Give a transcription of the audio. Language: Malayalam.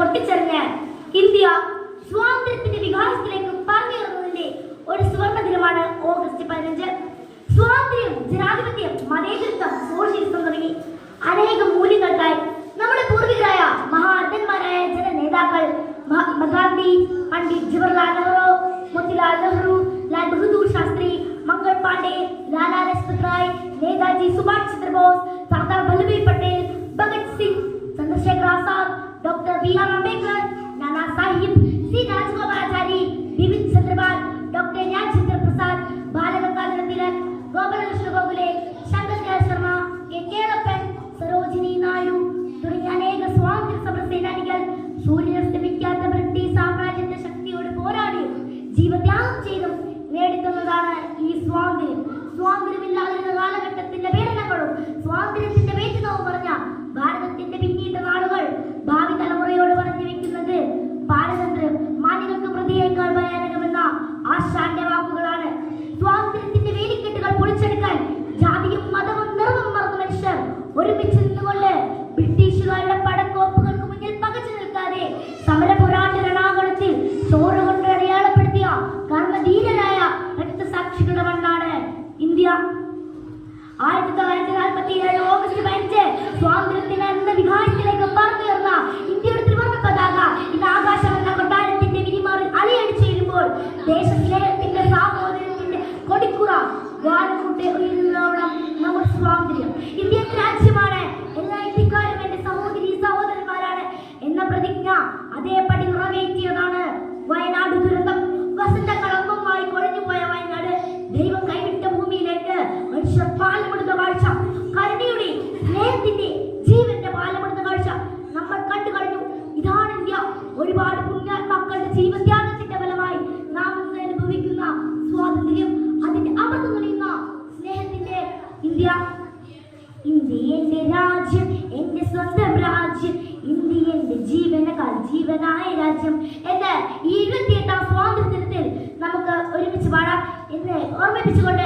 പൊട്ടിച്ചെറിഞ്ഞ് ഇന്ത്യ സ്വാതന്ത്ര്യത്തിന്റെ വികാസത്തിലേക്ക് പറഞ്ഞുയർന്നതിന്റെ ഒരു സുവർണ ദിനമാണ് ഓഗസ്റ്റ് 15. സ്വാതന്ത്ര്യം, ജനാധിപത്യം, മതേതരത്വം, സോഷ്യലിസം തുടങ്ങി അനേകം മൂല്യങ്ങൾക്കായി നമ്മുടെ പൂർവികരായ മഹാരഥന്മാരായ ജനനേതാക്കൾ Mahatma Gandhi, Pandit Jawaharlal Nehru, Motilal Nehru, Lal Bahadur Shastri, Mangal Pandey, Lala Lajpat Rai, Netaji Subhash Chandrabose, Sardar Vallabhbhai Patel, Bhagat Singh, Chandrasekhar Azad, doctor BR. Ambedkar, Nana Sahib, C Rajagopalachari, Bipin Chandra Pal, doctor Rajendra Prasad, Balagangadhara Tilak, Gopalakrishna Gokhale, Shankar Dayal Sharma, K. Kelappan, Sarojini Naidu തുടങ്ങിയ അനേക സ്വാതന്ത്ര്യ സമര സേനാനികൾ സൂര്യനസ്തമിക്കാത്ത ബ്രിട്ടീഷ് സാമ്രാജ്യത്തെ ശക്തിയോട് പോരാടിയും ജീവത്യാഗം ചെയ്തും നേടിത്തന്നതാണ് ഈ സ്വാതന്ത്ര്യം. സ്വാതന്ത്ര്യമില്ലാതിരുന്ന കാലഘട്ടത്തിന്റെ പീഡനങ്ങളും സ്വാതന്ത്ര്യത്തിന്റെ വേദിതവും പറഞ്ഞ ഭാരതത്തിന്റെ പിന്നീട്ട നാളുകൾ ഭാവി തലമുറയോട് പറഞ്ഞു വെക്കുന്നത് പാരതന്ത്ര്യം മാനികൾക്ക് പ്രതിയേക്കാൾ ഭയാനകമെന്ന ആശാന്റെ വാക്കുകളാണ്. സ്വാതന്ത്ര്യത്തിന്റെ വേലിക്കെട്ടുകൾ പൊളിച്ചെടുക്കാൻ ജാതിയും മതവും നിറവും മറന്ന മനുഷ്യർ ഒരുമിച്ച് നിന്നുകൊണ്ട് ബ്രിട്ടീഷുകാരുടെ പടക്കോപ്പുകൾക്ക് മുന്നിൽ പകച്ചു നിൽക്കാതെ സമര പോരാട്ട രണാകുളത്തിൽ ചോറുകൊണ്ട് അടയാളപ്പെടുത്തിയ കർമ്മധീരരായ രക്തസാക്ഷികളുടെ മണ്ണാണ് ഇന്ത്യ. 1947 ഓഗസ്റ്റ് 15 സ്വാതന്ത്ര്യത്തിന് എന്ന വികാരത്തിലേക്ക് പറന്നുയർന്ന ഇന്ത്യയുടെ ത്രിവർണ്ണ പതാക ഇന്ന് ആകാശം എന്ന കൊട്ടാരത്തിന്റെ വിരിമാറിൽ അലയടിച്ചുയരുമ്പോൾ ദേശസ്നേഹത്തിന്റെ സാഹോദര്യത്തിന്റെ കൊടിക്കുറ വാനക്കൂട്ടെ ഉയരുന്നതോളം നമ്മുടെ സ്വാതന്ത്ര്യം. ഇന്ത്യൻ രാജ്യമാണ്, എല്ലാ ഇന്ത്യക്കാരും എന്റെ സഹോദരി സഹോദരന്മാരാണ് എന്ന പ്രതിജ്ഞ അതേപടി നിറവേറ്റിയതാണ് വയനാട് ദുരന്തം. വസന്തകളൊന്നുമായി കൊഴിഞ്ഞുപോയ വയനാട് ദൈവം കൈവിട്ട ഭൂമിയിലേക്ക് മനുഷ്യർ പാലമെടുത്ത കാഴ്ച, കരുണയുടെ സ്നേഹത്തിന്റെ ജീവന്റെ പാലമെടുത്ത കാഴ്ച നമ്മൾ കണ്ടു കഴിഞ്ഞു. ഇതാണ് ഇന്ത്യ. ഒരുപാട് പുണ്യാത്മാക്കളുടെ ജീവത്യാഗത്തിന്റെ ഫലമായി നാം ഇന്ന് അനുഭവിക്കുന്ന സ്വാതന്ത്ര്യം, അതിന്റെ അമർന്നു നിറയുന്ന സ്നേഹത്തിന്റെ ഇന്ത്യ. ഇന്ത്യ എന്റെ രാജ്യം, എന്റെ സ്വന്തം രാജ്യം, ഇന്ത്യ എന്റെ ജീവനേക്കാൾ ജീവനായ രാജ്യം എന്ന് ഈ 28ാം സ്വാതന്ത്ര്യ ദിനത്തിൽ നമുക്ക് ഒരുമിച്ച് പാടാം എന്ന് ഓർമ്മിപ്പിച്ചുകൊണ്ട്